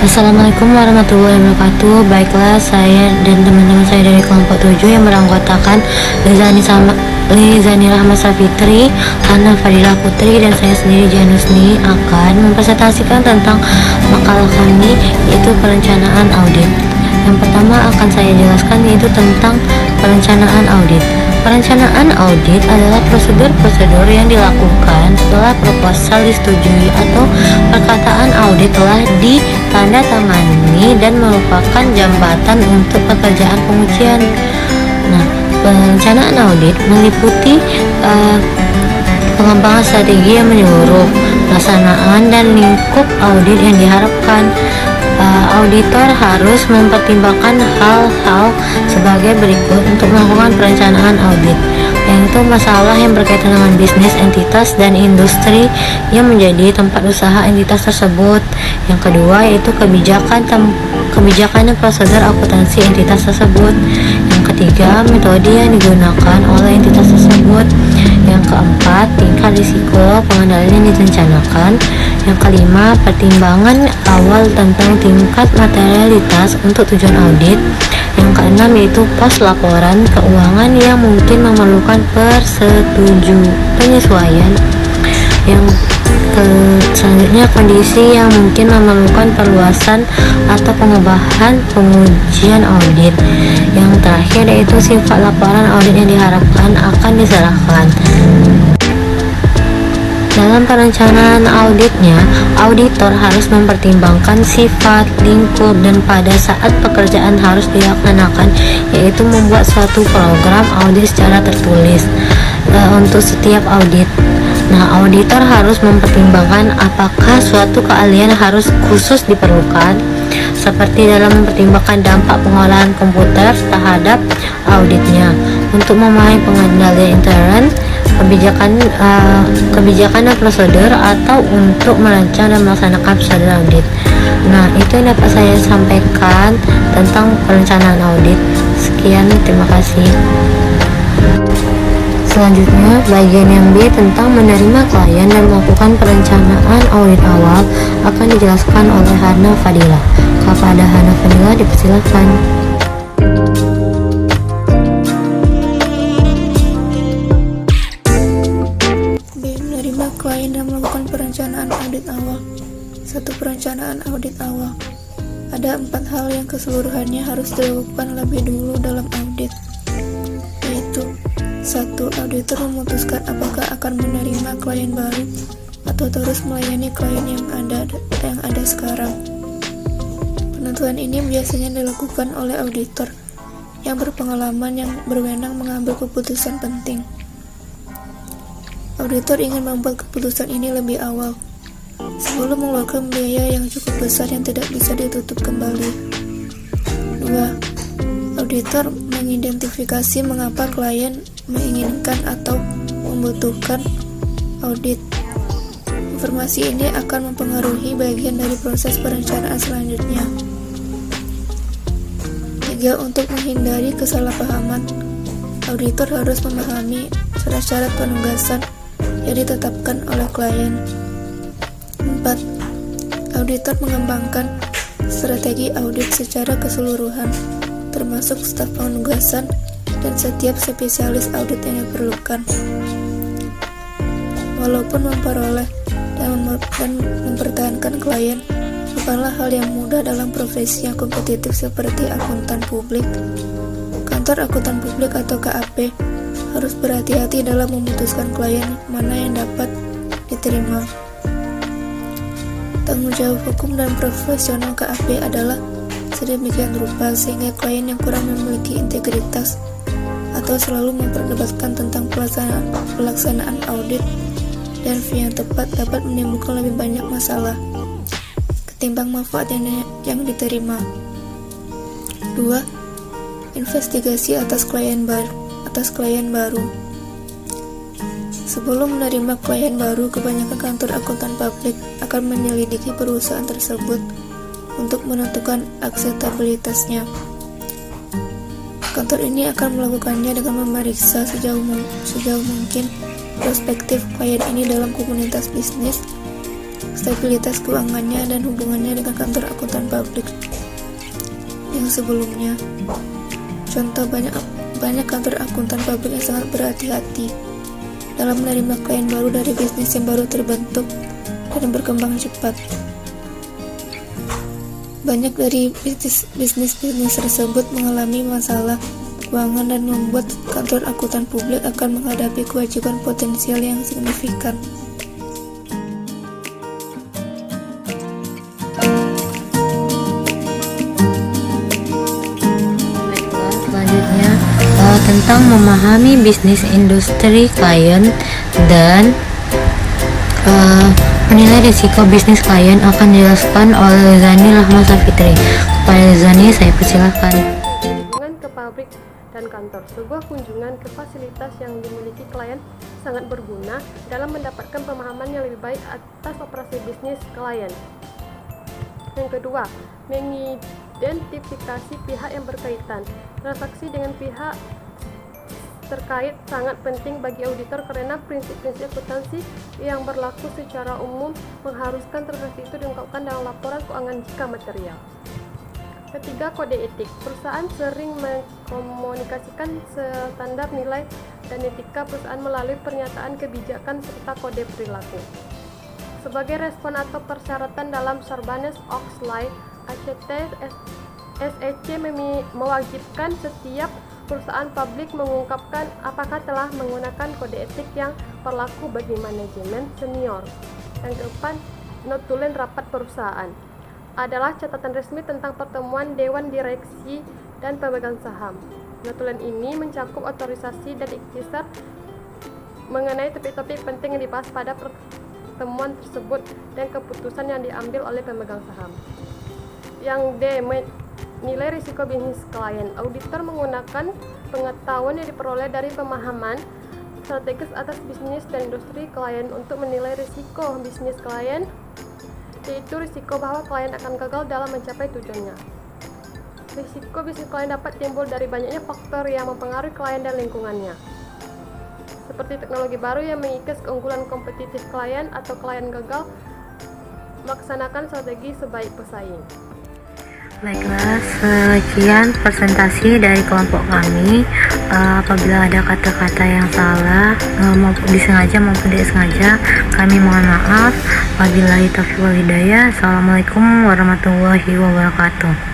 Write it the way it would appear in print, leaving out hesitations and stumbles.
Assalamualaikum warahmatullahi wabarakatuh. Baiklah, saya dan teman-teman saya dari kelompok 7 yang beranggotakan Lizani Rahma Safitri, Hana Fadila Putri, dan saya sendiri Janusni akan mempresentasikan tentang makalah kami, yaitu perencanaan audit. Yang pertama akan saya jelaskan yaitu tentang perencanaan audit. Perencanaan audit adalah prosedur-prosedur yang dilakukan setelah proposal disetujui atau perkataan audit telah ditandatangani dan merupakan jambatan untuk pekerjaan pengujian. Nah, perencanaan audit meliputi pengembangan strategi yang menyeluruh, pelaksanaan dan lingkup audit yang diharapkan. Auditor harus mempertimbangkan hal-hal sebagai berikut untuk melakukan perencanaan audit, yaitu masalah yang berkaitan dengan bisnis entitas dan industri yang menjadi tempat usaha entitas tersebut. Yang kedua yaitu kebijakan dan prosedur akuntansi entitas tersebut. Yang ketiga, metode yang digunakan oleh entitas tersebut. Yang keempat, tingkat risiko pengendalian yang direncanakan. Yang kelima, pertimbangan awal tentang tingkat materialitas untuk tujuan audit. Yang keenam yaitu pos laporan keuangan yang mungkin memerlukan penyesuaian. Yang selanjutnya, kondisi yang mungkin memerlukan perluasan atau pengubahan pengujian audit. Yang terakhir yaitu sifat laporan audit yang diharapkan akan diserahkan. Dalam perencanaan auditnya, auditor harus mempertimbangkan sifat, lingkup, dan pada saat pekerjaan harus dilaksanakan, yaitu membuat suatu program audit secara tertulis untuk setiap audit. Nah, auditor harus mempertimbangkan apakah suatu keahlian harus khusus diperlukan, seperti dalam mempertimbangkan dampak pengolahan komputer terhadap auditnya, untuk memahami pengendalian intern, kebijakan dan prosedur, atau untuk merancang dan melaksanakan prosedur audit. Nah, itu yang dapat saya sampaikan tentang perencanaan audit. Sekian, terima kasih. Selanjutnya, bagian yang B tentang menerima klien dan melakukan perencanaan audit awal akan dijelaskan oleh Hana Fadila. Kepada Hana Fadila dipersilakan. Klien dan melakukan perencanaan audit awal. 1. Perencanaan audit awal. Ada 4 hal yang keseluruhannya harus dilakukan lebih dulu dalam audit, yaitu 1. Auditor memutuskan apakah akan menerima klien baru atau terus melayani klien yang ada sekarang. Penentuan ini biasanya dilakukan oleh auditor yang berpengalaman yang berwenang mengambil keputusan penting. Auditor ingin membuat keputusan ini lebih awal, sebelum mengeluarkan biaya yang cukup besar yang tidak bisa ditutup kembali. 2. Auditor mengidentifikasi mengapa klien menginginkan atau membutuhkan audit. Informasi ini akan mempengaruhi bagian dari proses perencanaan selanjutnya. 3. Untuk menghindari kesalahpahaman, auditor harus memahami syarat-syarat penugasan yang ditetapkan oleh klien. 4. Auditor mengembangkan strategi audit secara keseluruhan, termasuk staf penugasan dan setiap spesialis audit yang diperlukan. Walaupun memperoleh dan mempertahankan klien bukanlah hal yang mudah dalam profesi yang kompetitif seperti akuntan publik, kantor akuntan publik atau KAP harus berhati-hati dalam memutuskan klien mana yang dapat diterima. Tanggung jawab hukum dan profesional KAP adalah sedemikian rupa sehingga klien yang kurang memiliki integritas atau selalu memperdebatkan tentang pelaksanaan audit dan fee yang tepat dapat menimbulkan lebih banyak masalah ketimbang manfaat yang diterima. 2. Investigasi atas klien baru. Sebelum menerima klien baru, kebanyakan kantor akuntan publik akan menyelidiki perusahaan tersebut untuk menentukan akseptabilitasnya. Kantor ini akan melakukannya dengan memeriksa sejauh mungkin perspektif klien ini dalam komunitas bisnis stabilitas keuangannya, dan hubungannya dengan kantor akuntan publik yang sebelumnya. Contoh, banyak kantor akuntan publik yang sangat berhati-hati dalam menerima klien baru dari bisnis yang baru terbentuk dan berkembang cepat. Banyak dari bisnis tersebut mengalami masalah keuangan dan membuat kantor akuntan publik akan menghadapi kewajiban potensial yang signifikan. Selanjutnya tentang memahami bisnis industri klien dan menilai risiko bisnis klien akan dijelaskan oleh Zani Rahma Safitri. Kepada Zani, saya persilahkan. Kunjungan ke pabrik dan kantor. Sebuah kunjungan ke fasilitas yang dimiliki klien sangat berguna dalam mendapatkan pemahaman yang lebih baik atas operasi bisnis klien. Yang kedua, mengidentifikasi pihak yang berkaitan. Transaksi dengan pihak terkait sangat penting bagi auditor karena prinsip-prinsip akuntansi yang berlaku secara umum mengharuskan transaksi itu diungkapkan dalam laporan keuangan jika material. Ketiga, kode etik. Perusahaan sering mengkomunikasikan standar nilai dan etika perusahaan melalui pernyataan kebijakan serta kode perilaku. Sebagai respon atau persyaratan dalam Sarbanes-Oxley Act, SEC mewajibkan setiap perusahaan publik mengungkapkan apakah telah menggunakan kode etik yang berlaku bagi manajemen senior. Yang keempat, notulen rapat perusahaan adalah catatan resmi tentang pertemuan dewan direksi dan pemegang saham. Notulen ini mencakup otorisasi dan ikhtisar mengenai topik-topik penting yang dibahas pada pertemuan tersebut dan keputusan yang diambil oleh pemegang saham. Yang D, nilai risiko bisnis klien. Auditor menggunakan pengetahuan yang diperoleh dari pemahaman strategis atas bisnis dan industri klien untuk menilai risiko bisnis klien, yaitu risiko bahwa klien akan gagal dalam mencapai tujuannya. Risiko bisnis klien dapat timbul dari banyaknya faktor yang mempengaruhi klien dan lingkungannya, seperti teknologi baru yang mengikis keunggulan kompetitif klien atau klien gagal melaksanakan strategi sebaik pesaing. Baiklah, sekian presentasi dari kelompok kami. Apabila ada kata-kata yang salah, maupun disengaja maupun tidak sengaja, kami mohon maaf. Wabillahi taufiq wal hidayah. Assalamualaikum warahmatullahi wabarakatuh.